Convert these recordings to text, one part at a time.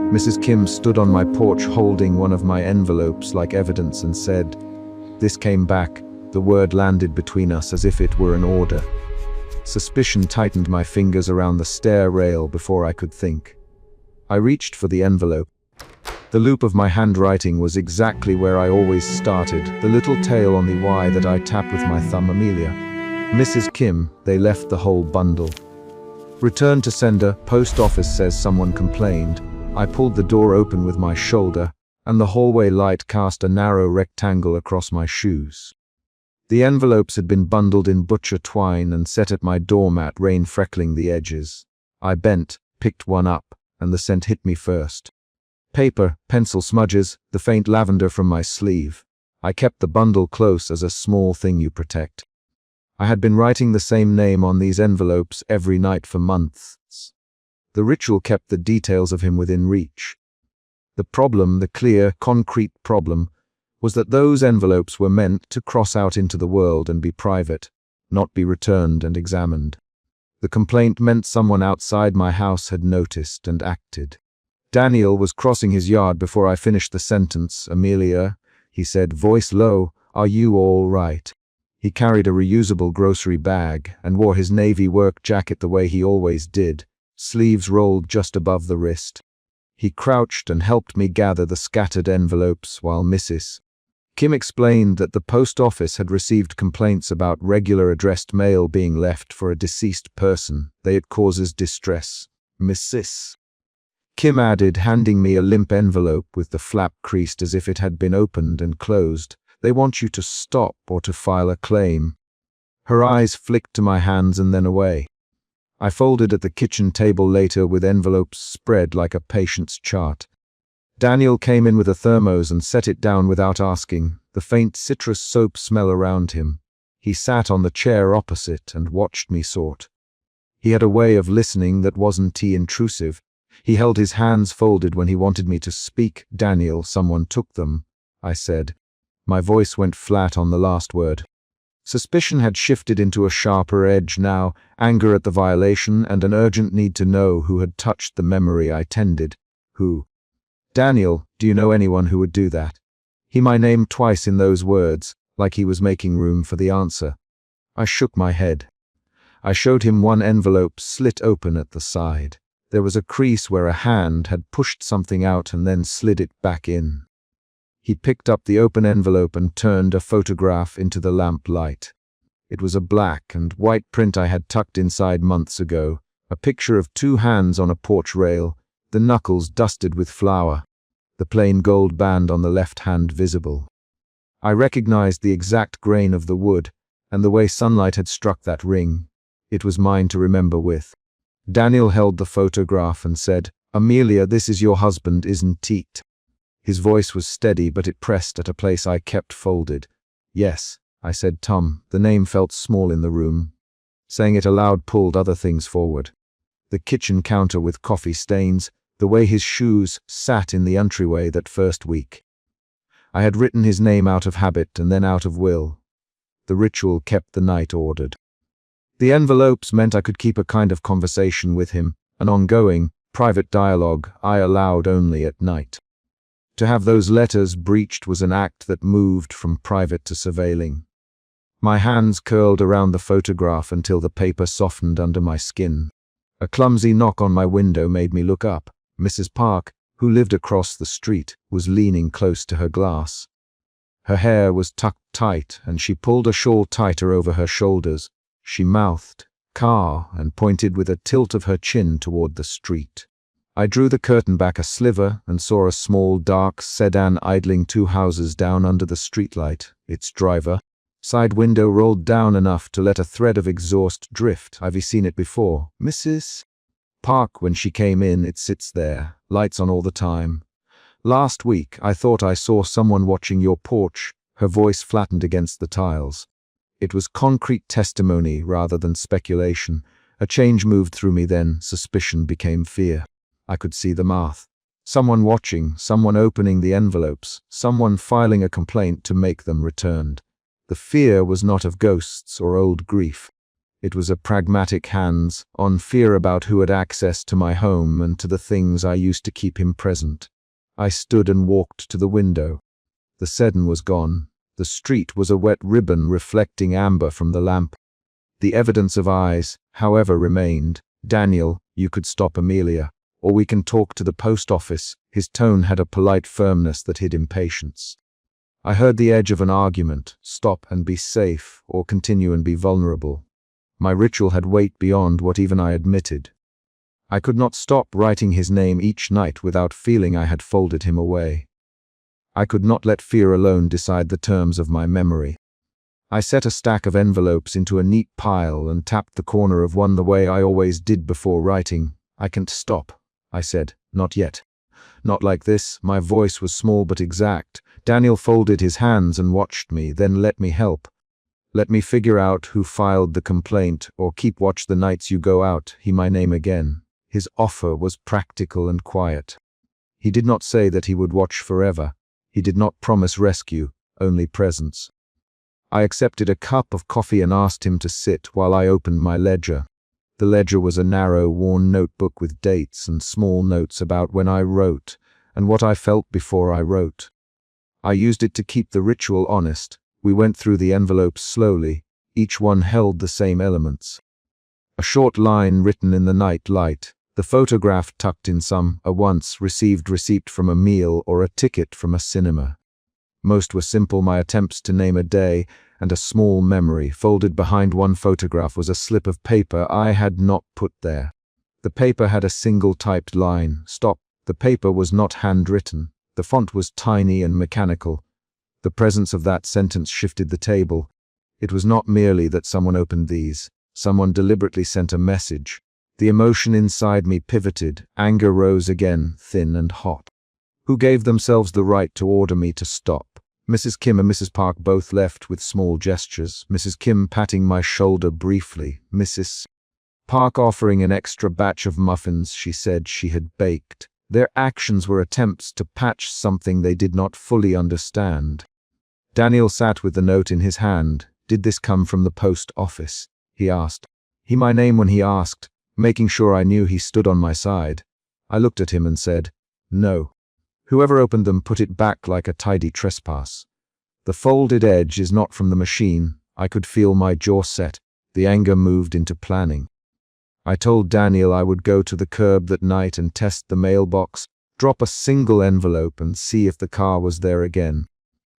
Mrs. Kim stood on my porch holding one of my envelopes like evidence and said, "This came back." The word landed between us as if it were an order. Suspicion tightened my fingers around the stair rail before I could think. I reached for the envelope. The loop of my handwriting was exactly where I always started, the little tail on the Y that I tap with my thumb. Amelia. Mrs. Kim, they left the whole bundle. Return to sender, post office says someone complained. I pulled the door open with my shoulder, and the hallway light cast a narrow rectangle across my shoes. The envelopes had been bundled in butcher twine and set at my doormat, rain freckling the edges. I bent, picked one up, and the scent hit me first. Paper, pencil smudges, the faint lavender from my sleeve. I kept the bundle close as a small thing you protect. I had been writing the same name on these envelopes every night for months. The ritual kept the details of him within reach. The problem, the clear, concrete problem, was that those envelopes were meant to cross out into the world and be private, not be returned and examined. The complaint meant someone outside my house had noticed and acted. Daniel was crossing his yard before I finished the sentence. "Amelia," he said, voice low, "are you all right?" He carried a reusable grocery bag and wore his navy work jacket the way he always did, sleeves rolled just above the wrist. He crouched and helped me gather the scattered envelopes while Mrs. Kim explained that the post office had received complaints about regular addressed mail being left for a deceased person. It causes distress. Mrs. Kim added, handing me a limp envelope with the flap creased as if it had been opened and closed. "They want you to stop or to file a claim." Her eyes flicked to my hands and then away. I folded at the kitchen table later with envelopes spread like a patient's chart. Daniel came in with a thermos and set it down without asking, the faint citrus soap smell around him. He sat on the chair opposite and watched me sort. He had a way of listening that wasn't intrusive. He held his hands folded when he wanted me to speak. "Daniel, someone took them," I said. My voice went flat on the last word. Suspicion had shifted into a sharper edge now, anger at the violation and an urgent need to know who had touched the memory I tended. Who? "Daniel, do you know anyone who would do that?" He my name twice in those words, like he was making room for the answer. I shook my head. I showed him one envelope slit open at the side. There was a crease where a hand had pushed something out and then slid it back in. He picked up the open envelope and turned a photograph into the lamp light. It was a black and white print I had tucked inside months ago, a picture of two hands on a porch rail, the knuckles dusted with flour, the plain gold band on the left hand visible. I recognized the exact grain of the wood and the way sunlight had struck that ring. It was mine to remember with. Daniel held the photograph and said, "Amelia, this is your husband, isn't it?" His voice was steady, but it pressed at a place I kept folded. "Yes," I said. Tom, the name felt small in the room. Saying it aloud pulled other things forward. The kitchen counter with coffee stains, the way his shoes sat in the entryway that first week. I had written his name out of habit and then out of will. The ritual kept the night ordered. The envelopes meant I could keep a kind of conversation with him, an ongoing, private dialogue I allowed only at night. To have those letters breached was an act that moved from private to surveilling. My hands curled around the photograph until the paper softened under my skin. A clumsy knock on my window made me look up. Mrs. Park, who lived across the street, was leaning close to her glass. Her hair was tucked tight, and she pulled a shawl tighter over her shoulders. She mouthed, "Car," and pointed with a tilt of her chin toward the street. I drew the curtain back a sliver and saw a small, dark sedan idling 2 houses down under the streetlight, its driver. Side window rolled down enough to let a thread of exhaust drift. I've seen it before. "Mrs. Park, when she came in, it sits there, lights on all the time. Last week, I thought I saw someone watching your porch." Her voice flattened against the tiles. It was concrete testimony rather than speculation. A change moved through me then. Suspicion became fear. I could see the math. Someone watching, someone opening the envelopes, someone filing a complaint to make them returned. The fear was not of ghosts or old grief. It was a pragmatic hands-on fear about who had access to my home and to the things I used to keep him present. I stood and walked to the window. The Sedan was gone. The street was a wet ribbon reflecting amber from the lamp. The evidence of eyes, however, remained. "Daniel, you could stop Amelia, or we can talk to the post office." His tone had a polite firmness that hid impatience. I heard the edge of an argument: stop and be safe, or continue and be vulnerable. My ritual had weight beyond what even I admitted. I could not stop writing his name each night without feeling I had folded him away. I could not let fear alone decide the terms of my memory. I set a stack of envelopes into a neat pile and tapped the corner of one the way I always did before writing. "I can't stop," I said. "Not yet. Not like this." My voice was small but exact. Daniel folded his hands and watched me, then let me help. "Let me figure out who filed the complaint, or keep watch the nights you go out." My name again. His offer was practical and quiet. He did not say that he would watch forever. He did not promise rescue, only presence. I accepted a cup of coffee and asked him to sit while I opened my ledger. The ledger was a narrow, worn notebook with dates and small notes about when I wrote and what I felt before I wrote. I used it to keep the ritual honest. We went through the envelopes slowly. Each one held the same elements. A short line written in the night light, the photograph tucked in some, a once received receipt from a meal or a ticket from a cinema. Most were simple: my attempts to name a day, and a small memory. Folded behind one photograph was a slip of paper I had not put there. The paper had a single typed line: "Stop." The paper was not handwritten. The font was tiny and mechanical. The presence of that sentence shifted the table. It was not merely that someone opened these. Someone deliberately sent a message. The emotion inside me pivoted. Anger rose again, thin and hot. Who gave themselves the right to order me to stop? Mrs. Kim and Mrs. Park both left with small gestures. Mrs. Kim patting my shoulder briefly. Mrs. Park offering an extra batch of muffins she said she had baked. Their actions were attempts to patch something they did not fully understand. Daniel sat with the note in his hand. "Did this come from the post office?" he asked. My name when he asked, making sure I knew he stood on my side. I looked at him and said, "No." Whoever opened them put it back like a tidy trespass. The folded edge is not from the machine. I could feel my jaw set. The anger moved into planning. I told Daniel I would go to the curb that night and test the mailbox, drop a single envelope and see if the car was there again.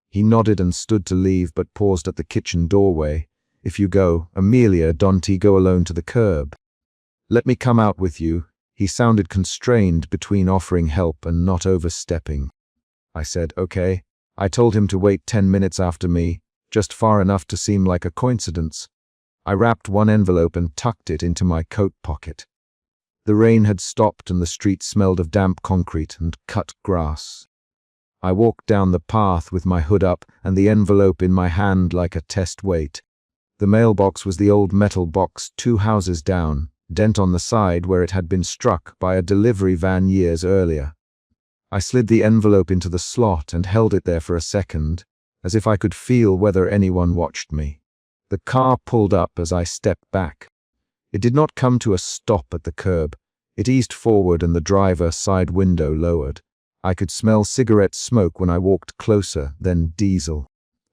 He nodded and stood to leave, but paused at the kitchen doorway. "If you go, Amelia, don't go alone to the curb. Let me come out with you." He sounded constrained between offering help and not overstepping. I said, "Okay." I told him to wait 10 minutes after me, just far enough to seem like a coincidence. I wrapped one envelope and tucked it into my coat pocket. The rain had stopped and the street smelled of damp concrete and cut grass. I walked down the path with my hood up and the envelope in my hand like a test weight. The mailbox was the old metal box 2 houses down, dent on the side where it had been struck by a delivery van years earlier. I slid the envelope into the slot and held it there for a second, as if I could feel whether anyone watched me. The car pulled up as I stepped back. It did not come to a stop at the curb. It eased forward and the driver's side window lowered. I could smell cigarette smoke when I walked closer, then diesel.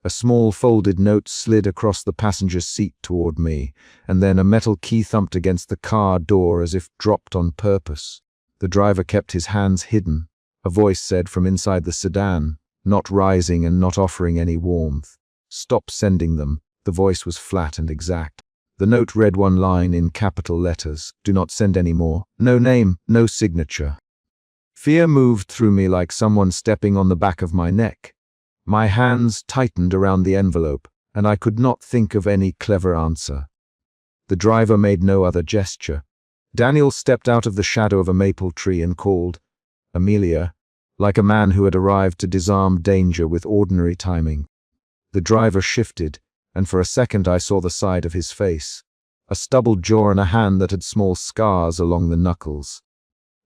A small folded note slid across the passenger seat toward me, and then a metal key thumped against the car door as if dropped on purpose. The driver kept his hands hidden. A voice said from inside the sedan, not rising and not offering any warmth, "Stop sending them." The voice was flat and exact. The note read one line in capital letters: "Do not send any more." No name, no signature. Fear moved through me like someone stepping on the back of my neck. My hands tightened around the envelope, and I could not think of any clever answer. The driver made no other gesture. Daniel stepped out of the shadow of a maple tree and called, "Amelia," like a man who had arrived to disarm danger with ordinary timing. The driver shifted, and for a second I saw the side of his face, a stubbled jaw and a hand that had small scars along the knuckles.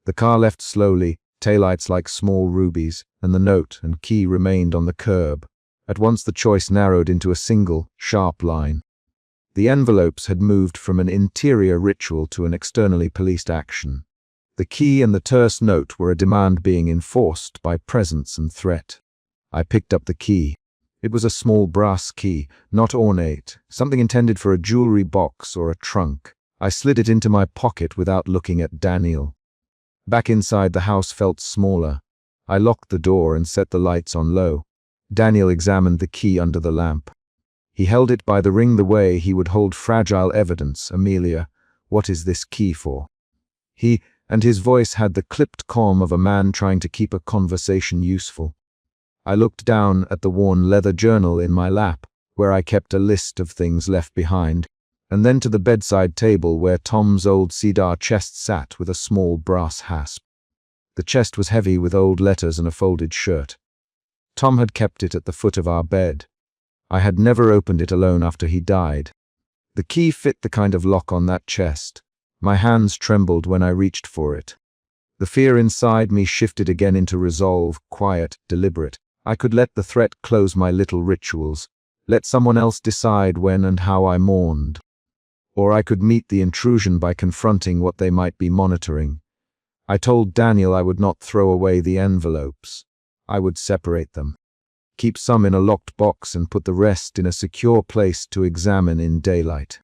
The car left slowly, taillights like small rubies, and the note and key remained on the curb. At once the choice narrowed into a single, sharp line. The envelopes had moved from an interior ritual to an externally policed action. The key and the terse note were a demand being enforced by presence and threat. I picked up the key. It was a small brass key, not ornate, something intended for a jewelry box or a trunk. I slid it into my pocket without looking at Daniel. Back inside, the house felt smaller. I locked the door and set the lights on low. Daniel examined the key under the lamp. He held it by the ring the way he would hold fragile evidence. "Amelia, what is this key for?" And his voice had the clipped calm of a man trying to keep a conversation useful. I looked down at the worn leather journal in my lap, where I kept a list of things left behind, and then to the bedside table where Tom's old cedar chest sat with a small brass hasp. The chest was heavy with old letters and a folded shirt. Tom had kept it at the foot of our bed. I had never opened it alone after he died. The key fit the kind of lock on that chest. My hands trembled when I reached for it. The fear inside me shifted again into resolve, quiet, deliberate. I could let the threat close my little rituals, let someone else decide when and how I mourned. Or I could meet the intrusion by confronting what they might be monitoring. I told Daniel I would not throw away the envelopes. I would separate them, keep some in a locked box and put the rest in a secure place to examine in daylight.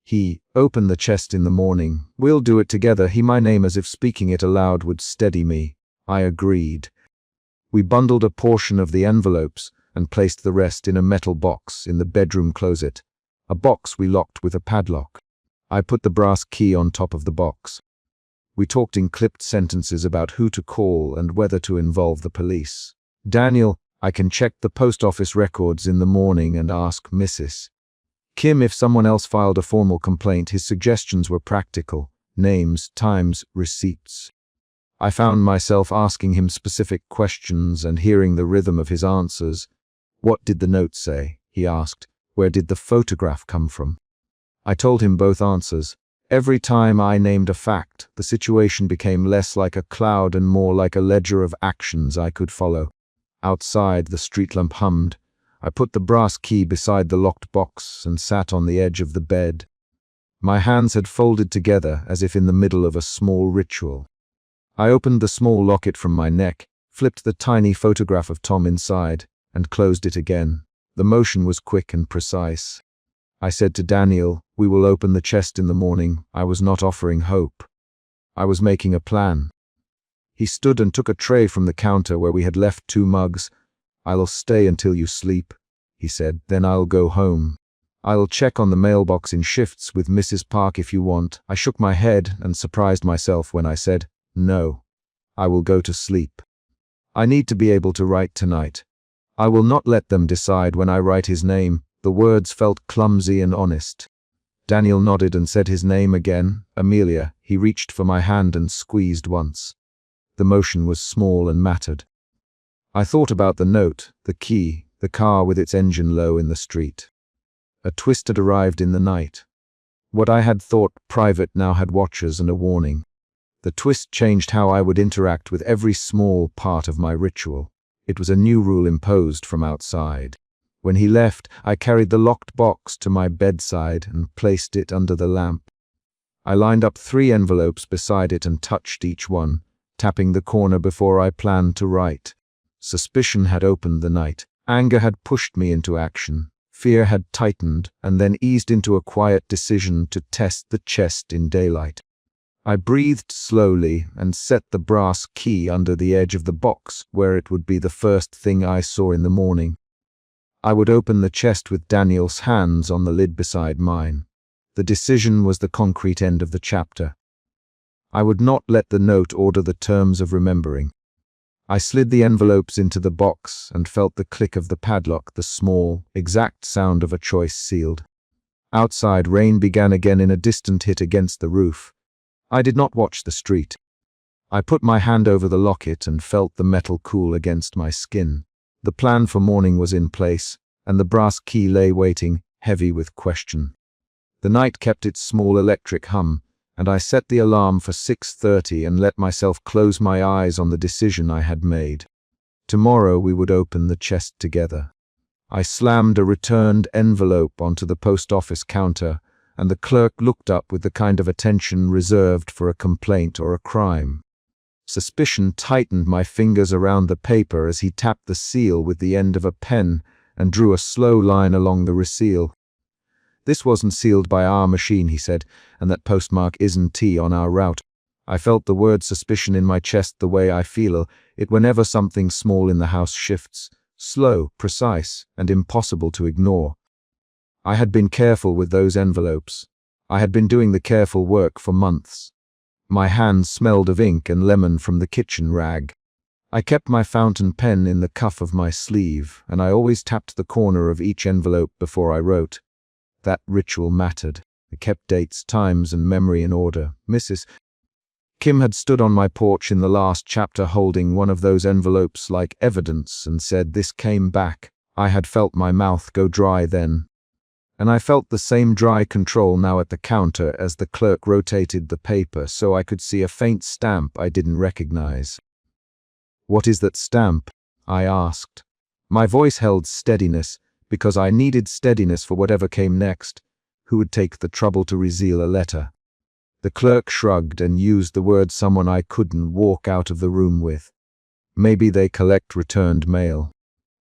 He opened the chest in the morning. "We'll do it together," my name as if speaking it aloud would steady me. I agreed. We bundled a portion of the envelopes and placed the rest in a metal box in the bedroom closet, a box we locked with a padlock. I put the brass key on top of the box. We talked in clipped sentences about who to call and whether to involve the police. "Daniel, I can check the post office records in the morning and ask Mrs. Kim if someone else filed a formal complaint." His suggestions were practical: names, times, receipts. I found myself asking him specific questions and hearing the rhythm of his answers. "What did the note say?" he asked. "Where did the photograph come from?" I told him both answers. Every time I named a fact, the situation became less like a cloud and more like a ledger of actions I could follow. Outside, the street lamp hummed. I put the brass key beside the locked box and sat on the edge of the bed. My hands had folded together as if in the middle of a small ritual. I opened the small locket from my neck, flipped the tiny photograph of Tom inside, and closed it again. The motion was quick and precise. I said to Daniel, "We will open the chest in the morning." I was not offering hope. I was making a plan. He stood and took a tray from the counter where we had left 2 mugs. "I'll stay until you sleep," he said. "Then I'll go home. I'll check on the mailbox in shifts with Mrs. Park if you want." I shook my head and surprised myself when I said, "No, I will go to sleep. I need to be able to write tonight. I will not let them decide when I write his name." The words felt clumsy and honest. Daniel nodded and said his name again, "Amelia." He reached for my hand and squeezed once. The motion was small and mattered. I thought about the note, the key, the car with its engine low in the street. A twist had arrived in the night. What I had thought private now had watchers and a warning. The twist changed how I would interact with every small part of my ritual. It was a new rule imposed from outside. When he left, I carried the locked box to my bedside and placed it under the lamp. I lined up 3 envelopes beside it and touched each one, tapping the corner before I planned to write. Suspicion had opened the night. Anger had pushed me into action. Fear had tightened and then eased into a quiet decision to test the chest in daylight. I breathed slowly and set the brass key under the edge of the box where it would be the first thing I saw in the morning. I would open the chest with Daniel's hands on the lid beside mine. The decision was the concrete end of the chapter. I would not let the note order the terms of remembering. I slid the envelopes into the box and felt the click of the padlock, the small, exact sound of a choice sealed. Outside, rain began again in a distant hit against the roof. I did not watch the street. I put my hand over the locket and felt the metal cool against my skin. The plan for morning was in place, and the brass key lay waiting, heavy with question. The night kept its small electric hum, and I set the alarm for 6:30 and let myself close my eyes on the decision I had made. Tomorrow we would open the chest together. I slammed a returned envelope onto the post office counter, and the clerk looked up with the kind of attention reserved for a complaint or a crime. Suspicion tightened my fingers around the paper as he tapped the seal with the end of a pen and drew a slow line along the reseal. "This wasn't sealed by our machine," he said, "and that postmark isn't T on our route." I felt the word suspicion in my chest the way I feel it whenever something small in the house shifts, slow, precise, and impossible to ignore. I had been careful with those envelopes. I had been doing the careful work for months. My hands smelled of ink and lemon from the kitchen rag. I kept my fountain pen in the cuff of my sleeve, and I always tapped the corner of each envelope before I wrote. That ritual mattered. It kept dates, times, and memory in order. Mrs. Kim had stood on my porch in the last chapter holding one of those envelopes like evidence and said this came back. I had felt my mouth go dry then. And I felt the same dry control now at the counter as the clerk rotated the paper so I could see a faint stamp I didn't recognize. "What is that stamp?" I asked. My voice held steadiness because I needed steadiness for whatever came next. Who would take the trouble to reseal a letter? The clerk shrugged and used the word someone I couldn't walk out of the room with. Maybe they collect returned mail.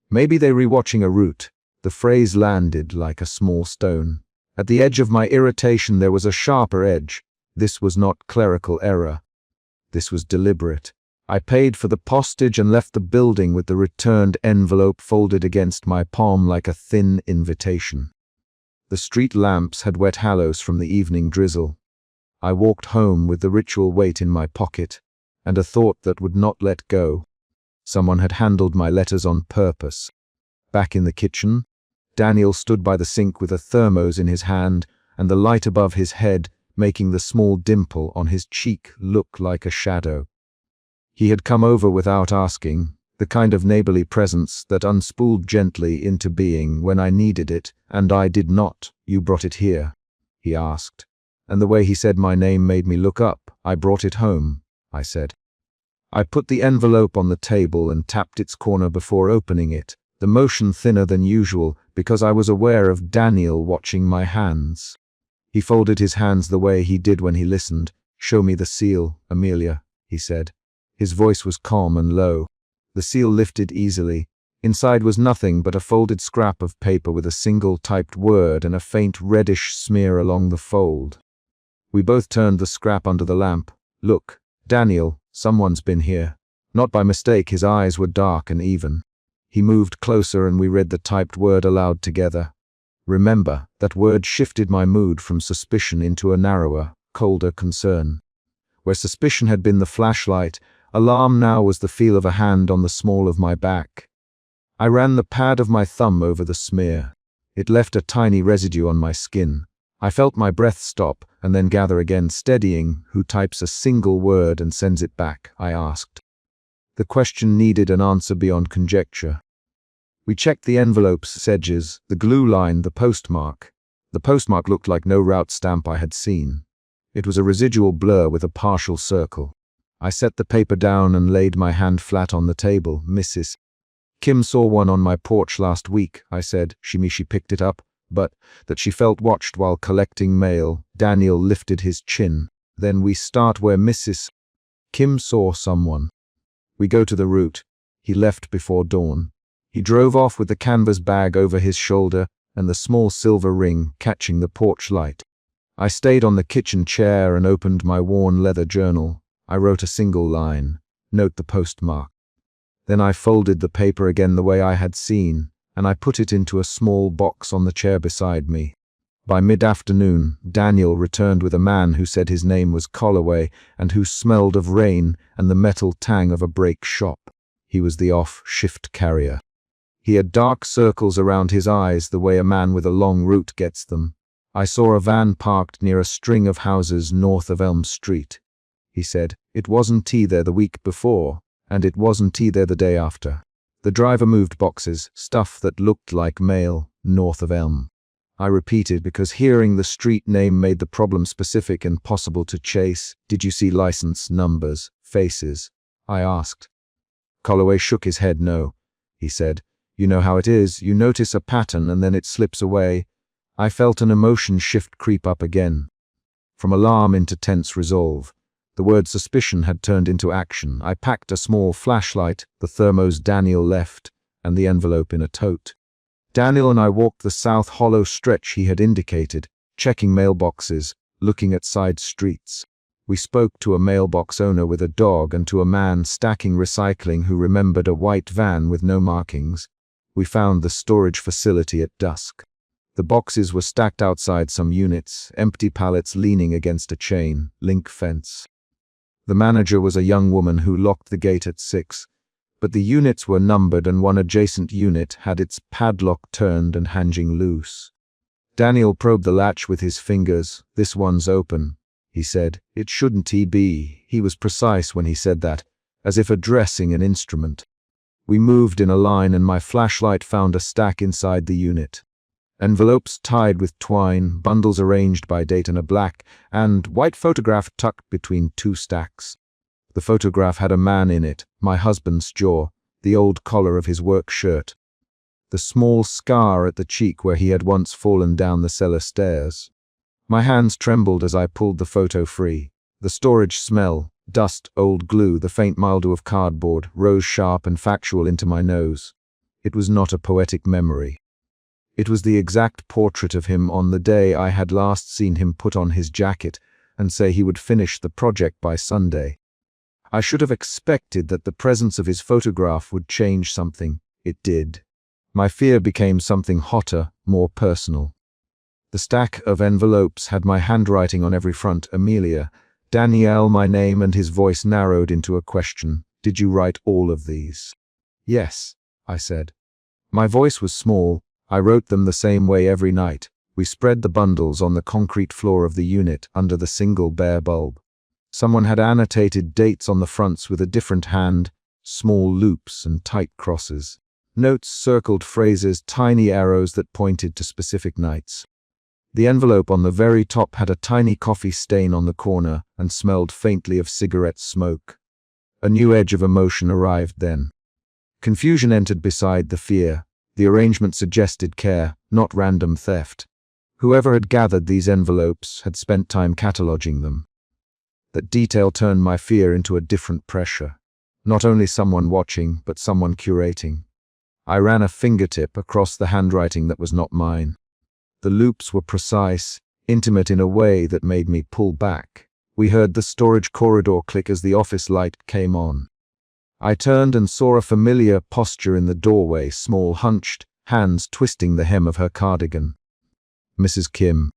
Maybe they're rewatching a route. The phrase landed like a small stone. At the edge of my irritation there was a sharper edge. This was not clerical error. This was deliberate. I paid for the postage and left the building with the returned envelope folded against my palm like a thin invitation. The street lamps had wet halos from the evening drizzle. I walked home with the ritual weight in my pocket, and a thought that would not let go. Someone had handled my letters on purpose. Back in the kitchen, Daniel stood by the sink with a thermos in his hand and the light above his head making the small dimple on his cheek look like a shadow. He had come over without asking, the kind of neighborly presence that unspooled gently into being when I needed it, and I did not. "You brought it here?" he asked. And the way he said my name made me look up. "I brought it home," I said. I put the envelope on the table and tapped its corner before opening it, the motion thinner than usual because I was aware of Daniel watching my hands. He folded his hands the way he did when he listened. "Show me the seal, Amelia," he said. His voice was calm and low. The seal lifted easily. Inside was nothing but a folded scrap of paper with a single typed word and a faint reddish smear along the fold. We both turned the scrap under the lamp. "Look, Daniel, someone's been here." Not by mistake, his eyes were dark and even. He moved closer and we read the typed word aloud together. Remember, that word shifted my mood from suspicion into a narrower, colder concern. Where suspicion had been the flashlight, alarm now was the feel of a hand on the small of my back. I ran the pad of my thumb over the smear. It left a tiny residue on my skin. I felt my breath stop and then gather again, steadying. "Who types a single word and sends it back?" I asked. The question needed an answer beyond conjecture. We checked the envelope's edges, the glue line, the postmark. The postmark looked like no route stamp I had seen. It was a residual blur with a partial circle. I set the paper down and laid my hand flat on the table. "Mrs. Kim saw one on my porch last week," I said. She picked it up, but that she felt watched while collecting mail. Daniel lifted his chin. "Then we start where Mrs. Kim saw someone. We go to the route." He left before dawn. He drove off with the canvas bag over his shoulder and the small silver ring catching the porch light. I stayed on the kitchen chair and opened my worn leather journal. I wrote a single line. Note the postmark. Then I folded the paper again the way I had seen, and I put it into a small box on the chair beside me. By mid-afternoon, Daniel returned with a man who said his name was Colloway and who smelled of rain and the metal tang of a brake shop. He was the off-shift carrier. He had dark circles around his eyes the way a man with a long route gets them. I saw a van parked near a string of houses north of Elm Street. He said, "It wasn't tea there the week before, and it wasn't tea there the day after." The driver moved boxes, stuff that looked like mail, north of Elm. I repeated because hearing the street name made the problem specific and possible to chase. "Did you see license numbers, faces?" I asked. Colloway shook his head. "No," he said. You know how it is, you notice a pattern and then it slips away. I felt an emotion shift creep up again. From alarm into tense resolve. The word suspicion had turned into action. I packed a small flashlight, the thermos Daniel left, and the envelope in a tote. Daniel and I walked the south hollow stretch he had indicated, checking mailboxes, looking at side streets. We spoke to a mailbox owner with a dog and to a man stacking recycling who remembered a white van with no markings. We found the storage facility at dusk. The boxes were stacked outside some units, empty pallets leaning against a chain link fence. The manager was a young woman who locked the gate at 6, but the units were numbered and one adjacent unit had its padlock turned and hanging loose. Daniel probed the latch with his fingers. "This one's open," he said. "It shouldn't be." He was precise when he said that, as if addressing an instrument. We moved in a line and my flashlight found a stack inside the unit. Envelopes tied with twine, bundles arranged by date and a black and white photograph tucked between two stacks. The photograph had a man in it, my husband's jaw, the old collar of his work shirt, the small scar at the cheek where he had once fallen down the cellar stairs. My hands trembled as I pulled the photo free. The storage smell, dust, old glue, the faint mildew of cardboard, rose sharp and factual into my nose. It was not a poetic memory. It was the exact portrait of him on the day I had last seen him put on his jacket and say he would finish the project by Sunday. I should have expected that the presence of his photograph would change something. It did. My fear became something hotter, more personal. The stack of envelopes had my handwriting on every front. Amelia, Danielle, my name, and his voice narrowed into a question. "Did you write all of these?" "Yes," I said. My voice was small. I wrote them the same way every night. We spread the bundles on the concrete floor of the unit under the single bare bulb. Someone had annotated dates on the fronts with a different hand, small loops and tight crosses. Notes circled phrases, tiny arrows that pointed to specific nights. The envelope on the very top had a tiny coffee stain on the corner and smelled faintly of cigarette smoke. A new edge of emotion arrived then. Confusion entered beside the fear. The arrangement suggested care, not random theft. Whoever had gathered these envelopes had spent time cataloging them. That detail turned my fear into a different pressure. Not only someone watching, but someone curating. I ran a fingertip across the handwriting that was not mine. The loops were precise, intimate in a way that made me pull back. We heard the storage corridor click as the office light came on. I turned and saw a familiar posture in the doorway, small, hunched, hands twisting the hem of her cardigan. Mrs. Kim.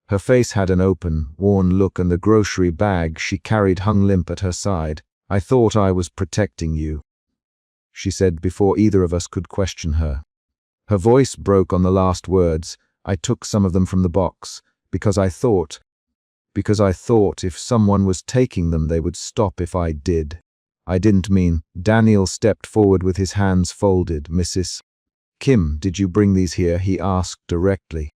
Her face had an open, worn look and the grocery bag she carried hung limp at her side. "I thought I was protecting you," she said before either of us could question her. Her voice broke on the last words. "I took some of them from the box because I thought if someone was taking them they would stop if I did. I didn't mean." Daniel stepped forward with his hands folded. "Mrs. Kim, did you bring these here?" he asked directly.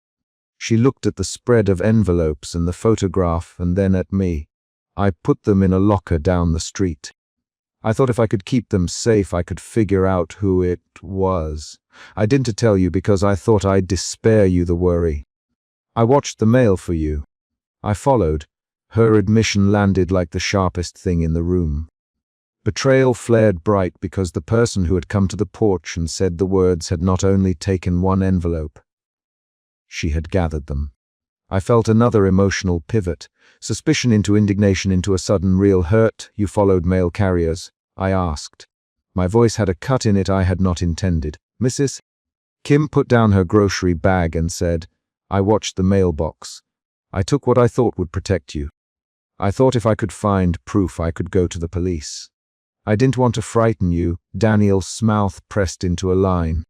She looked at the spread of envelopes and the photograph and then at me. "I put them in a locker down the street. I thought if I could keep them safe I could figure out who it was. I didn't tell you because I thought I'd spare you the worry. I watched the mail for you." I followed. Her admission landed like the sharpest thing in the room. Betrayal flared bright because the person who had come to the porch and said the words had not only taken one envelope, she had gathered them. I felt another emotional pivot, suspicion into indignation into a sudden real hurt. "You followed mail carriers?" I asked. My voice had a cut in it I had not intended. "Mrs. Kim put down her grocery bag and said, I watched the mailbox. I took what I thought would protect you. I thought if I could find proof I could go to the police. I didn't want to frighten you." Daniel's mouth pressed into a line.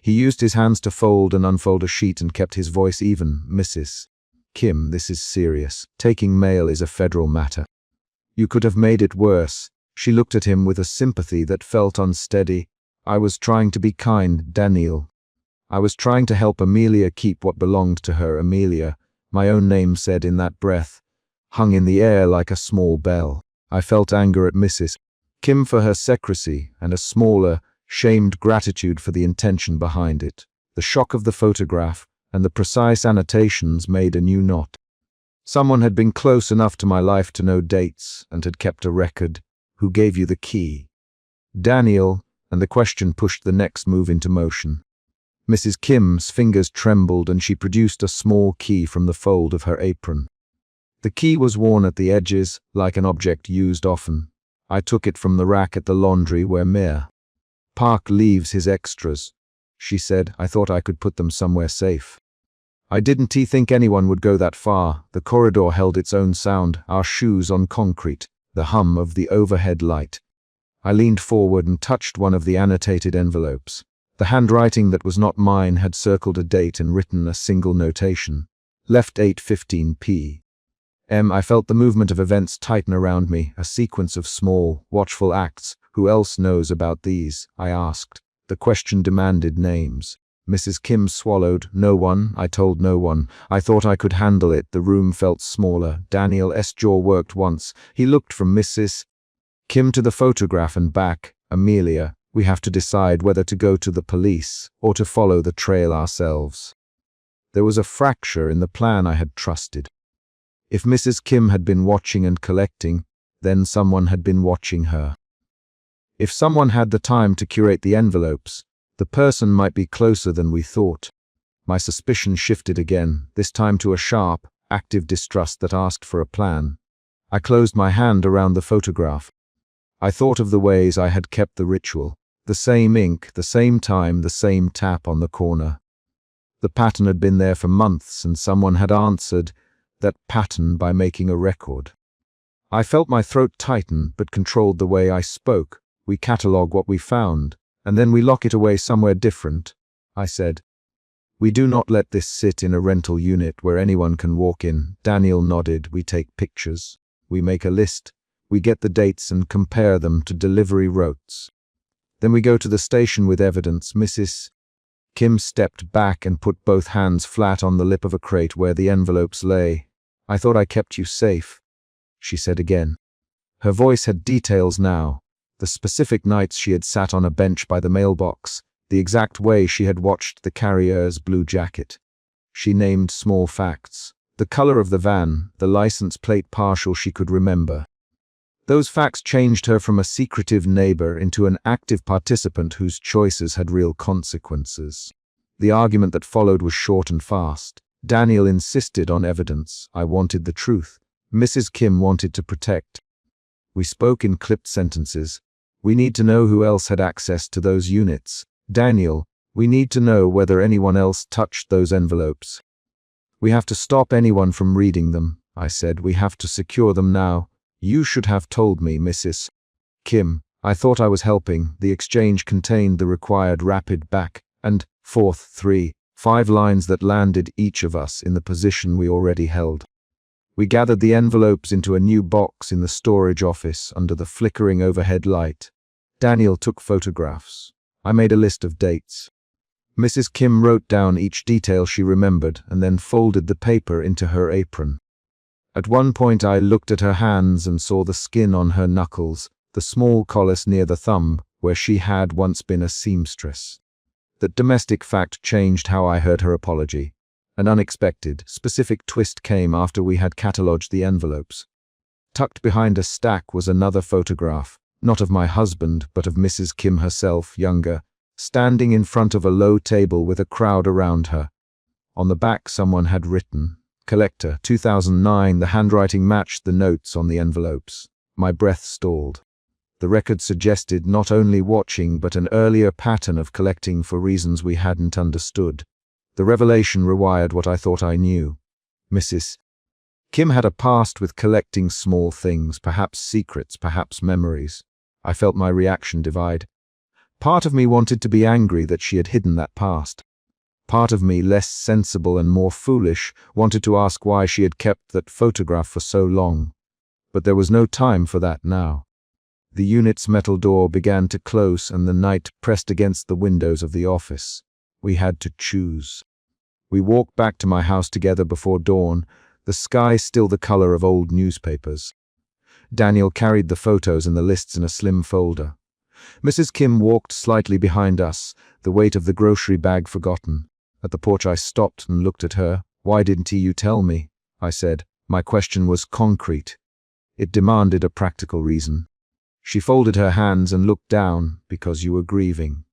He used his hands to fold and unfold a sheet and kept his voice even. "Mrs. Kim, this is serious. Taking mail is a federal matter. You could have made it worse." She looked at him with a sympathy that felt unsteady. "I was trying to be kind, Daniel. I was trying to help Amelia keep what belonged to her." Amelia, my own name said in that breath, hung in the air like a small bell. I felt anger at Mrs. Kim for her secrecy and a smaller, shamed gratitude for the intention behind it. The shock of the photograph and the precise annotations made a new knot. Someone had been close enough to my life to know dates and had kept a record. Who gave you the key? Daniel, and the question pushed the next move into motion. Mrs. Kim's fingers trembled and she produced a small key from the fold of her apron. The key was worn at the edges, like an object used often. I took it from the rack at the laundry where Mayor Park leaves his extras. She said, I thought I could put them somewhere safe. I didn't think anyone would go that far. The corridor held its own sound, our shoes on concrete, the hum of the overhead light. I leaned forward and touched one of the annotated envelopes. The handwriting that was not mine had circled a date and written a single notation. Left 8:15 p. M. I felt the movement of events tighten around me, a sequence of small, watchful acts. Who else knows about these? I asked. The question demanded names. Mrs. Kim swallowed. No one. I told no one. I thought I could handle it. The room felt smaller. Daniel's jaw worked once. He looked from Mrs. Kim to the photograph and back. Amelia, we have to decide whether to go to the police or to follow the trail ourselves. There was a fracture in the plan I had trusted. If Mrs. Kim had been watching and collecting, then someone had been watching her. If someone had the time to curate the envelopes, the person might be closer than we thought. My suspicion shifted again, this time to a sharp, active distrust that asked for a plan. I closed my hand around the photograph. I thought of the ways I had kept the ritual. The same ink, the same time, the same tap on the corner. The pattern had been there for months and someone had answered that pattern by making a record. I felt my throat tighten but controlled the way I spoke. We catalogue what we found, and then we lock it away somewhere different, I said. We do not let this sit in a rental unit where anyone can walk in. Daniel nodded. We take pictures. We make a list. We get the dates and compare them to delivery routes. Then we go to the station with evidence. Mrs. Kim stepped back and put both hands flat on the lip of a crate where the envelopes lay. I thought I kept you safe, she said again. Her voice had details now. The specific nights she had sat on a bench by the mailbox, the exact way she had watched the carrier's blue jacket. She named small facts. The color of the van, the license plate partial she could remember. Those facts changed her from a secretive neighbor into an active participant whose choices had real consequences. The argument that followed was short and fast. Daniel insisted on evidence. I wanted the truth. Mrs. Kim wanted to protect. We spoke in clipped sentences. We need to know who else had access to those units. Daniel, we need to know whether anyone else touched those envelopes. We have to stop anyone from reading them, I said. We have to secure them now. You should have told me, Mrs. Kim. I thought I was helping. The exchange contained the required rapid back and forth 5 lines that landed each of us in the position we already held. We gathered the envelopes into a new box in the storage office under the flickering overhead light. Daniel took photographs. I made a list of dates. Mrs. Kim wrote down each detail she remembered and then folded the paper into her apron. At one point I looked at her hands and saw the skin on her knuckles, the small callus near the thumb, where she had once been a seamstress. That domestic fact changed how I heard her apology. An unexpected, specific twist came after we had catalogued the envelopes. Tucked behind a stack was another photograph, not of my husband, but of Mrs. Kim herself, younger, standing in front of a low table with a crowd around her. On the back someone had written, Collector, 2009. The handwriting matched the notes on the envelopes. My breath stalled. The record suggested not only watching but an earlier pattern of collecting for reasons we hadn't understood. The revelation rewired what I thought I knew. Mrs. Kim had a past with collecting small things, perhaps secrets, perhaps memories. I felt my reaction divide. Part of me wanted to be angry that she had hidden that past. Part of me, less sensible and more foolish, wanted to ask why she had kept that photograph for so long. But there was no time for that now. The unit's metal door began to close and the night pressed against the windows of the office. We had to choose. We walked back to my house together before dawn, the sky still the color of old newspapers. Daniel carried the photos and the lists in a slim folder. Mrs. Kim walked slightly behind us, the weight of the grocery bag forgotten. At the porch I stopped and looked at her. "Why didn't you tell me?" I said. My question was concrete. It demanded a practical reason. She folded her hands and looked down. "Because you were grieving.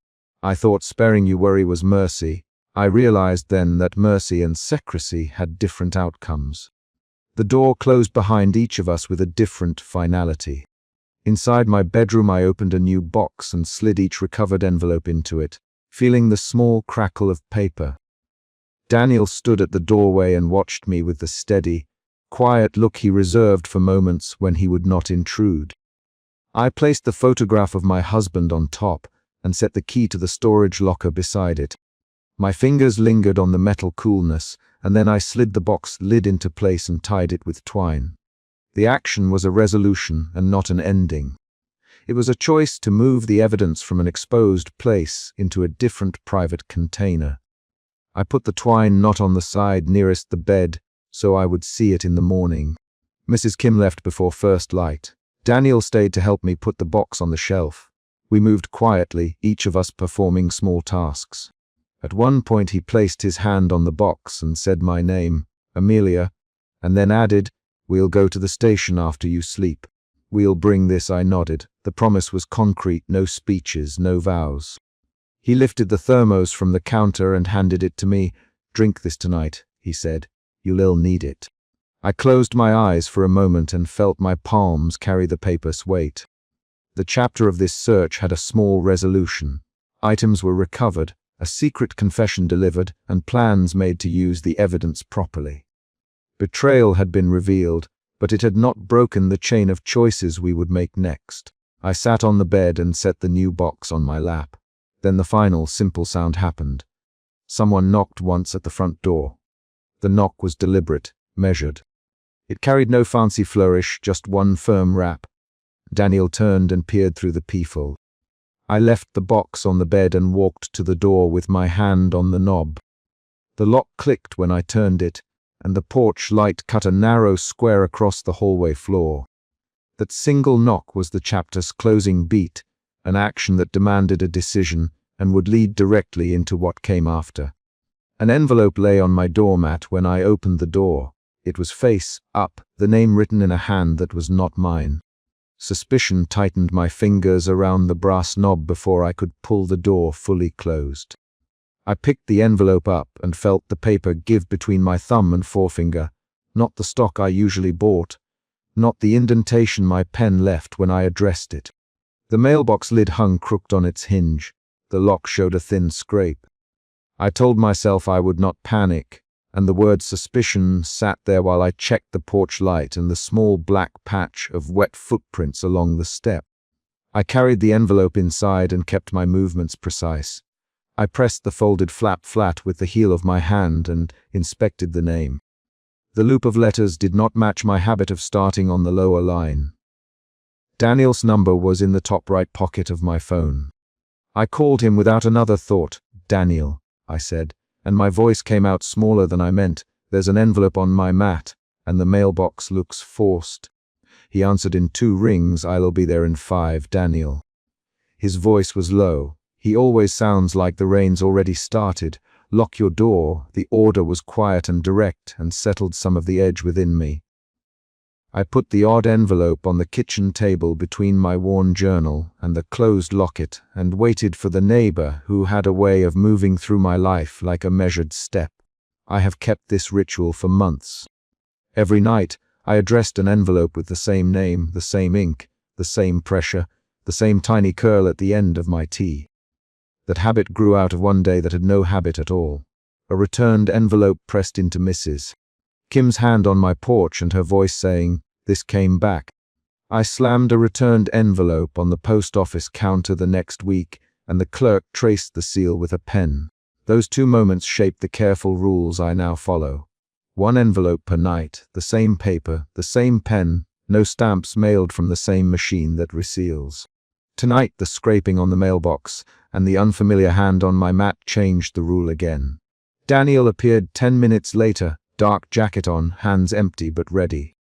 I thought sparing you worry was mercy." I realized then that mercy and secrecy had different outcomes. The door closed behind each of us with a different finality. Inside my bedroom I opened a new box and slid each recovered envelope into it, feeling the small crackle of paper. Daniel stood at the doorway and watched me with the steady, quiet look he reserved for moments when he would not intrude. I placed the photograph of my husband on top and set the key to the storage locker beside it. My fingers lingered on the metal coolness, and then I slid the box lid into place and tied it with twine. The action was a resolution and not an ending. It was a choice to move the evidence from an exposed place into a different private container. I put the twine knot on the side nearest the bed so I would see it in the morning. Mrs. Kim left before first light. Daniel stayed to help me put the box on the shelf. We moved quietly, each of us performing small tasks. At one point he placed his hand on the box and said my name, Amelia, and then added, "We'll go to the station after you sleep." "We'll bring this," I nodded. The promise was concrete, no speeches, no vows. He lifted the thermos from the counter and handed it to me. "Drink this tonight," he said. "You'll need it." I closed my eyes for a moment and felt my palms carry the paper's weight. The chapter of this search had a small resolution. Items were recovered, a secret confession delivered, and plans made to use the evidence properly. Betrayal had been revealed, but it had not broken the chain of choices we would make next. I sat on the bed and set the new box on my lap. Then the final simple sound happened. Someone knocked once at the front door. The knock was deliberate, measured. It carried no fancy flourish, just one firm rap. Daniel turned and peered through the peephole. I left the box on the bed and walked to the door with my hand on the knob. The lock clicked when I turned it, and the porch light cut a narrow square across the hallway floor. That single knock was the chapter's closing beat, an action that demanded a decision and would lead directly into what came after. An envelope lay on my doormat when I opened the door. It was face up, the name written in a hand that was not mine. Suspicion tightened my fingers around the brass knob before I could pull the door fully closed. I picked the envelope up and felt the paper give between my thumb and forefinger. Not the stock I usually bought, not the indentation my pen left when I addressed it. The mailbox lid hung crooked on its hinge. The lock showed a thin scrape. I told myself I would not panic, and the word suspicion sat there while I checked the porch light and the small black patch of wet footprints along the step. I carried the envelope inside and kept my movements precise. I pressed the folded flap flat with the heel of my hand and inspected the name. The loop of letters did not match my habit of starting on the lower line. Daniel's number was in the top right pocket of my phone. I called him without another thought. "Daniel," I said, and my voice came out smaller than I meant. "There's an envelope on my mat, and the mailbox looks forced." He answered in 2 rings. "I'll be there in 5, Daniel." His voice was low. He always sounds like the rain's already started. "Lock your door." The order was quiet and direct and settled some of the edge within me. I put the odd envelope on the kitchen table between my worn journal and the closed locket and waited for the neighbor who had a way of moving through my life like a measured step. I have kept this ritual for months. Every night, I addressed an envelope with the same name, the same ink, the same pressure, the same tiny curl at the end of my T. That habit grew out of one day that had no habit at all. A returned envelope pressed into Mrs. Kim's hand on my porch and her voice saying, "This came back." I slammed a returned envelope on the post office counter the next week, and the clerk traced the seal with a pen. Those 2 moments shaped the careful rules I now follow. 1 envelope per night, the same paper, the same pen, no stamps mailed from the same machine that reseals. Tonight the scraping on the mailbox and the unfamiliar hand on my mat changed the rule again. Daniel appeared 10 minutes later, dark jacket on, hands empty but ready.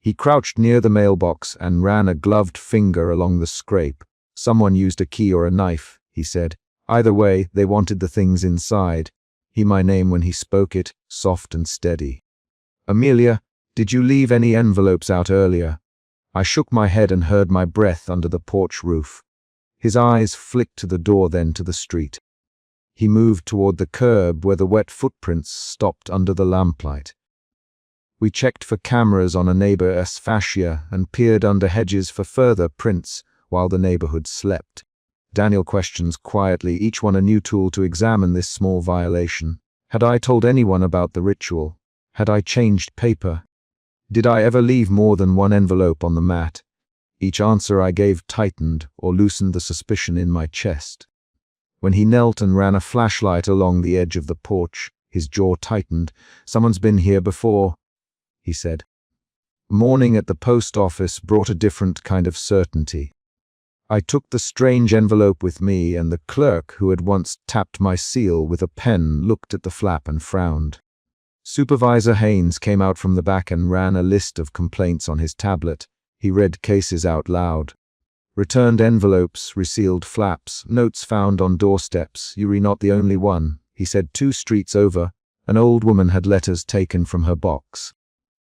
He crouched near the mailbox and ran a gloved finger along the scrape, Someone used a key or a knife, he said. Either way, they wanted the things inside. My name when he spoke it, soft and steady. Amelia, did you leave any envelopes out earlier? I shook my head and heard my breath under the porch roof. His eyes flicked to the door, then to the street. He moved toward the curb where the wet footprints stopped under the lamplight. We checked for cameras on a neighbor's fascia and peered under hedges for further prints while the neighborhood slept. Daniel questions quietly, each one a new tool to examine this small violation. Had I told anyone about the ritual? Had I changed paper? Did I ever leave more than one envelope on the mat? Each answer I gave tightened or loosened the suspicion in my chest. When he knelt and ran a flashlight along the edge of the porch, his jaw tightened. Someone's been here before, he said. Morning at the post office brought a different kind of certainty. I took the strange envelope with me, and the clerk who had once tapped my seal with a pen looked at the flap and frowned. Supervisor Haynes came out from the back and ran a list of complaints on his tablet. He read cases out loud. Returned envelopes, resealed flaps, notes found on doorsteps. You're not the only one, he said. 2 streets over, an old woman had letters taken from her box.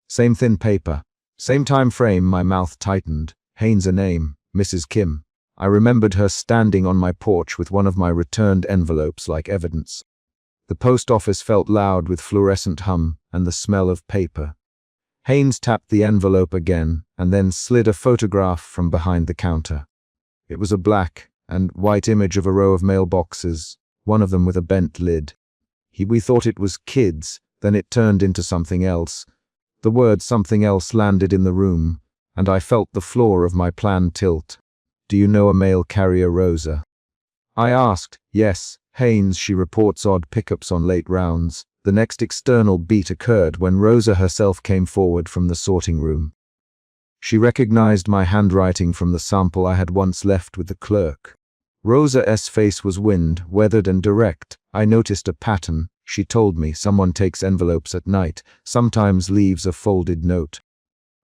Same thin paper, same time frame. My mouth tightened. Haynes a name, Mrs. Kim. I remembered her standing on my porch with one of my returned envelopes like evidence. The post office felt loud with fluorescent hum and the smell of paper. Haynes tapped the envelope again and then slid a photograph from behind the counter. It was a black and white image of a row of mailboxes, one of them with a bent lid. We thought it was kids, then it turned into something else. The word something else landed in the room, and I felt the floor of my plan tilt. Do you know a mail carrier, Rosa? I asked. Yes, Haynes. She reports odd pickups on late rounds. The next external beat occurred when Rosa herself came forward from the sorting room. She recognized my handwriting from the sample I had once left with the clerk. Rosa's face was weathered and direct. I noticed a pattern. She told me someone takes envelopes at night, sometimes leaves a folded note.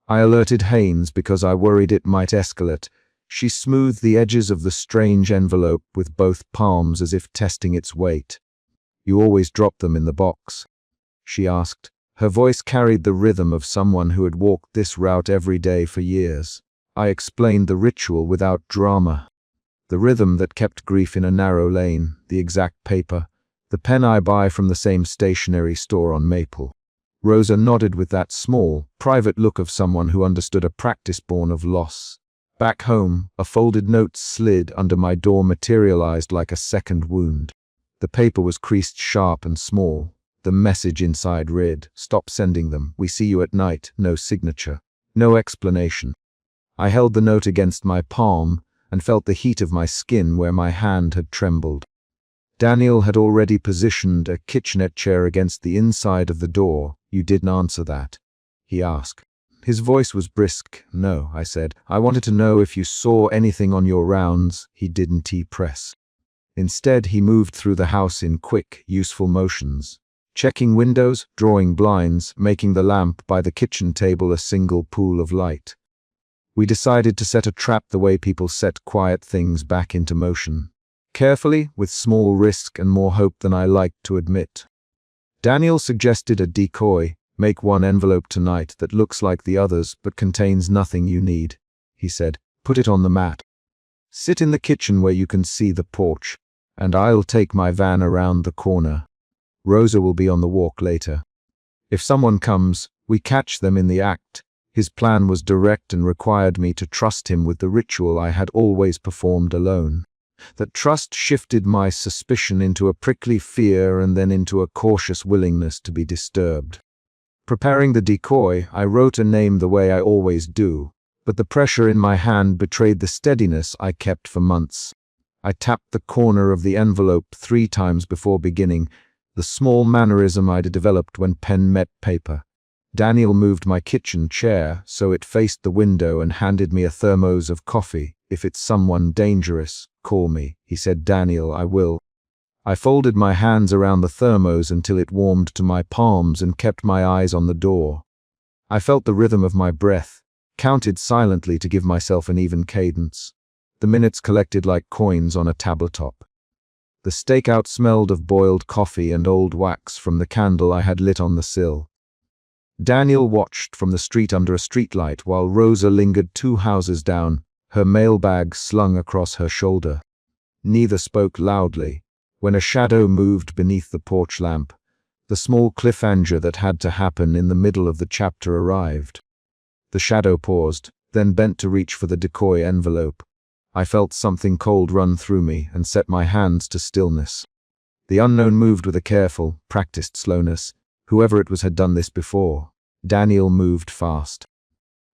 I alerted Haynes because I worried it might escalate. She smoothed the edges of the strange envelope with both palms as if testing its weight. You always drop them in the box? She asked. Her voice carried the rhythm of someone who had walked this route every day for years. I explained the ritual without drama. The rhythm that kept grief in a narrow lane, the exact paper, the pen I buy from the same stationery store on Maple. Rosa nodded with that small, private look of someone who understood a practice born of loss. Back home, a folded note slid under my door, materialized like a second wound. The paper was creased sharp and small. The message inside read, "Stop sending them. We see you at night." No signature. No explanation. I held the note against my palm and felt the heat of my skin where my hand had trembled. Daniel had already positioned a kitchenette chair against the inside of the door. You didn't answer that, he asked. His voice was brisk. No, I said. I wanted to know if you saw anything on your rounds. He didn't press. Instead, he moved through the house in quick, useful motions, checking windows, drawing blinds, making the lamp by the kitchen table a single pool of light. We decided to set a trap the way people set quiet things back into motion. Carefully, with small risk and more hope than I liked to admit. Daniel suggested a decoy. Make one envelope tonight that looks like the others but contains nothing you need, he said. Put it on the mat. Sit in the kitchen where you can see the porch, and I'll take my van around the corner. Rosa will be on the walk later. If someone comes, we catch them in the act. His plan was direct and required me to trust him with the ritual I had always performed alone. That trust shifted my suspicion into a prickly fear and then into a cautious willingness to be disturbed. Preparing the decoy, I wrote a name the way I always do, but the pressure in my hand betrayed the steadiness I kept for months. I tapped the corner of the envelope 3 times before beginning, the small mannerism I'd developed when pen met paper. Daniel moved my kitchen chair so it faced the window and handed me a thermos of coffee. If it's someone dangerous, call me, he said. Daniel, I will. I folded my hands around the thermos until it warmed to my palms and kept my eyes on the door. I felt the rhythm of my breath, counted silently to give myself an even cadence. the minutes collected like coins on a tabletop. The stakeout smelled of boiled coffee and old wax from the candle I had lit on the sill. Daniel watched from the street under a streetlight while Rosa lingered 2 houses down, her mailbag slung across her shoulder. Neither spoke loudly. When a shadow moved beneath the porch lamp, the small cliffhanger that had to happen in the middle of the chapter arrived. The shadow paused, then bent to reach for the decoy envelope. I felt something cold run through me and set my hands to stillness. The unknown moved with a careful, practiced slowness. Whoever it was had done this before. Daniel moved fast.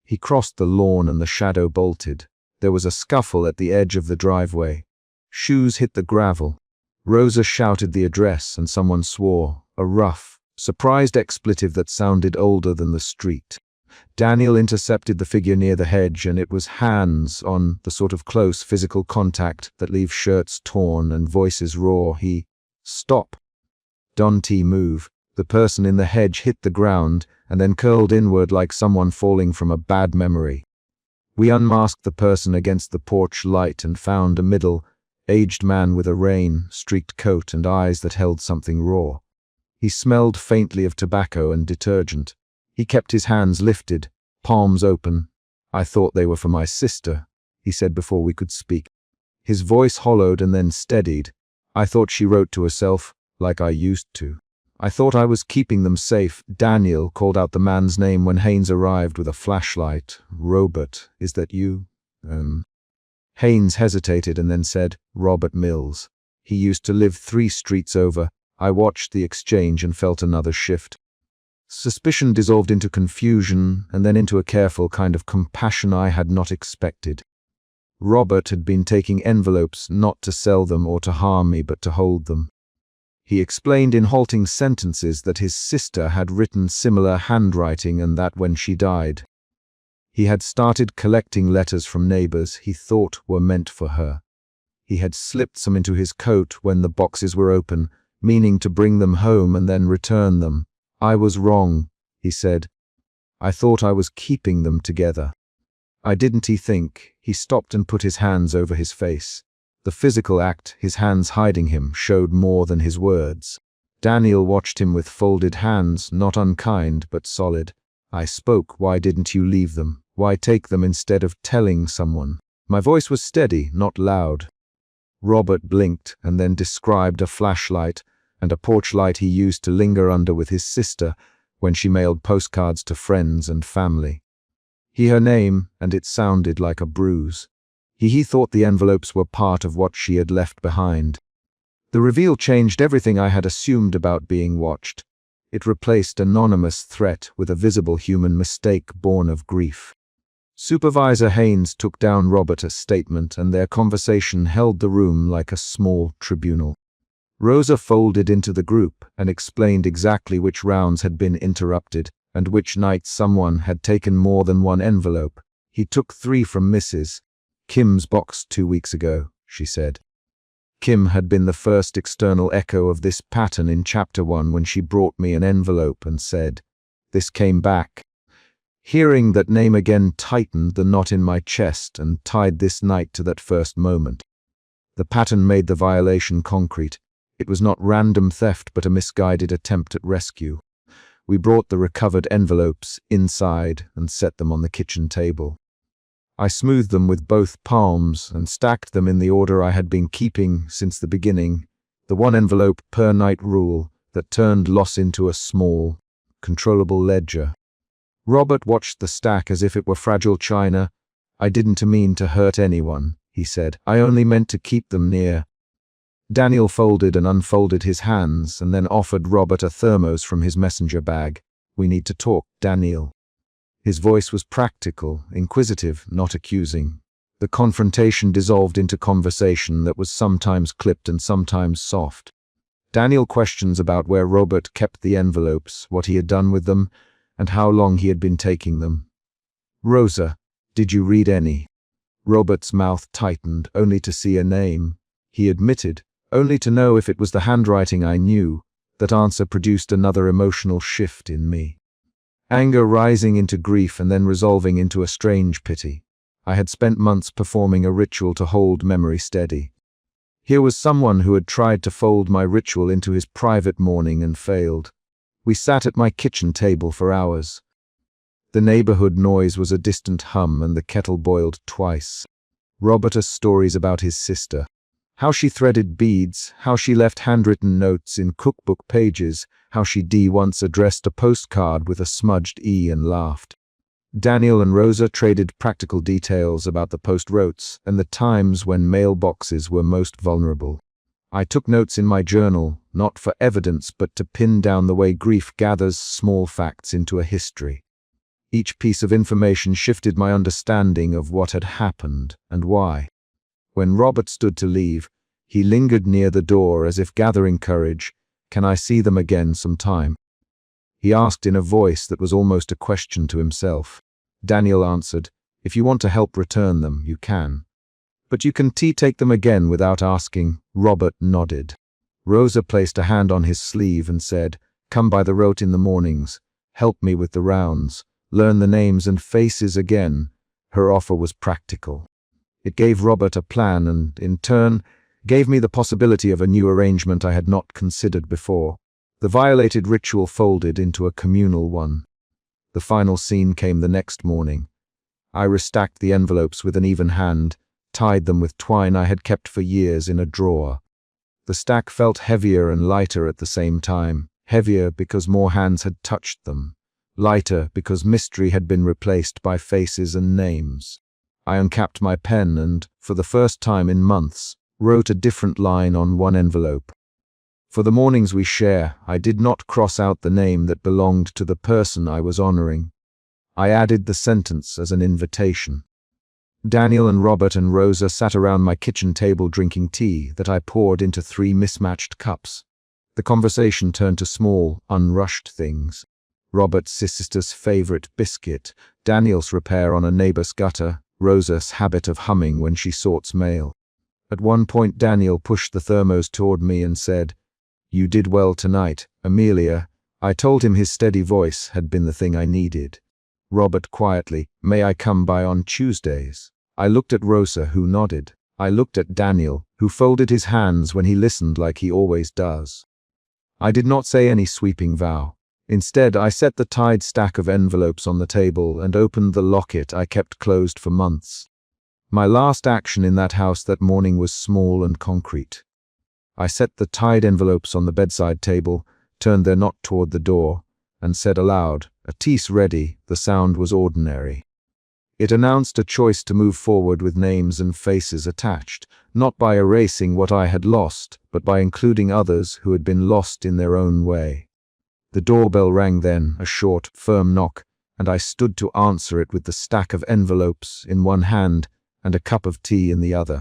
He crossed the lawn and the shadow bolted. There was a scuffle at the edge of the driveway. Shoes hit the gravel. Rosa shouted the address and someone swore, a rough, surprised expletive that sounded older than the street. Daniel intercepted the figure near the hedge, and it was hands on, the sort of close physical contact that leaves shirts torn and voices raw. He, "Stop." Don't move. The person in the hedge hit the ground and then curled inward like someone falling from a bad memory. We unmasked the person against the porch light and found a middle-aged man with a rain-streaked coat and eyes that held something raw. He smelled faintly of tobacco and detergent. He kept his hands lifted, palms open. "I thought they were for my sister," he said before we could speak. His voice hollowed and then steadied. "I thought she wrote to herself, like I used to. I thought I was keeping them safe." Daniel called out the man's name when Haynes arrived with a flashlight. "Robert, is that you?" Haynes hesitated and then said, "Robert Mills. He used to live 3 streets over." I watched the exchange and felt another shift. Suspicion dissolved into confusion and then into a careful kind of compassion I had not expected. Robert had been taking envelopes not to sell them or to harm me, but to hold them. He explained in halting sentences that his sister had written similar handwriting and that when she died, he had started collecting letters from neighbors he thought were meant for her. He had slipped some into his coat when the boxes were open, meaning to bring them home and then return them. "I was wrong," he said. "I thought I was keeping them together." I didn't think. He stopped and put his hands over his face. The physical act, his hands hiding him, showed more than his words. Daniel watched him with folded hands, not unkind, but solid. "I spoke. Why didn't you leave them? Why take them instead of telling someone?" My voice was steady, not loud. Robert blinked and then described a flashlight and a porch light he used to linger under with his sister when she mailed postcards to friends and family. Her name, and it sounded like a bruise. He thought the envelopes were part of what she had left behind. The reveal changed everything I had assumed about being watched. It replaced anonymous threat with a visible human mistake born of grief. Supervisor Haynes took down Robert's statement, and their conversation held the room like a small tribunal. Rosa folded into the group and explained exactly which rounds had been interrupted and which nights someone had taken more than 1 envelope. "He took 3 from Mrs. Kim's box 2 weeks ago," she said. Kim had been the first external echo of this pattern in Chapter 1 when she brought me an envelope and said, "This came back." Hearing that name again tightened the knot in my chest and tied this night to that first moment. The pattern made the violation concrete. It was not random theft, but a misguided attempt at rescue. We brought the recovered envelopes inside and set them on the kitchen table. I smoothed them with both palms and stacked them in the order I had been keeping since the beginning, the 1 envelope per night rule that turned loss into a small, controllable ledger. Robert watched the stack as if it were fragile china. "I didn't mean to hurt anyone," he said. "I only meant to keep them near." Daniel folded and unfolded his hands and then offered Robert a thermos from his messenger bag. "We need to talk, Daniel." His voice was practical, inquisitive, not accusing. The confrontation dissolved into conversation that was sometimes clipped and sometimes soft. Daniel questions about where Robert kept the envelopes, what he had done with them, and how long he had been taking them. "Rosa, did you read any?" Robert's mouth tightened, only to see a name. He admitted, only to know if it was the handwriting I knew. That answer produced another emotional shift in me. Anger rising into grief and then resolving into a strange pity. I had spent months performing a ritual to hold memory steady. Here was someone who had tried to fold my ritual into his private mourning and failed. We sat at my kitchen table for hours. The neighborhood noise was a distant hum, and the kettle boiled twice. Robert's stories about his sister. How she threaded beads, how she left handwritten notes in cookbook pages, how she once addressed a postcard with a smudged E and laughed. Daniel and Rosa traded practical details about the post-routes and the times when mailboxes were most vulnerable. I took notes in my journal, not for evidence but to pin down the way grief gathers small facts into a history. Each piece of information shifted my understanding of what had happened and why. When Robert stood to leave, he lingered near the door as if gathering courage. "Can I see them again sometime?" He asked in a voice that was almost a question to himself. Daniel answered, "If you want to help return them, you can. But you can take them again without asking." Robert nodded. Rosa placed a hand on his sleeve and said, "Come by the road in the mornings. Help me with the rounds. Learn the names and faces again." Her offer was practical. It gave Robert a plan and, in turn, gave me the possibility of a new arrangement I had not considered before. The violated ritual folded into a communal one. The final scene came the next morning. I restacked the envelopes with an even hand, tied them with twine I had kept for years in a drawer. The stack felt heavier and lighter at the same time, heavier because more hands had touched them, lighter because mystery had been replaced by faces and names. I uncapped my pen and, for the first time in months, wrote a different line on one envelope. For the mornings we share, I did not cross out the name that belonged to the person I was honoring. I added the sentence as an invitation. Daniel and Robert and Rosa sat around my kitchen table drinking tea that I poured into 3 mismatched cups. The conversation turned to small, unrushed things. Robert's sister's favorite biscuit, Daniel's repair on a neighbor's gutter, Rosa's habit of humming when she sorts mail. At one point Daniel pushed the thermos toward me and said, "You did well tonight, Amelia." I told him his steady voice had been the thing I needed. Robert quietly, "May I come by on Tuesdays?" I looked at Rosa, who nodded. I looked at Daniel, who folded his hands when he listened like he always does. I did not say any sweeping vow. Instead, I set the tied stack of envelopes on the table and opened the locket I kept closed for months. My last action in that house that morning was small and concrete. I set the tied envelopes on the bedside table, turned their knot toward the door, and said aloud, "A tea's ready." The sound was ordinary. It announced a choice to move forward with names and faces attached, not by erasing what I had lost, but by including others who had been lost in their own way. The doorbell rang then, a short, firm knock, and I stood to answer it with the stack of envelopes in one hand and a cup of tea in the other.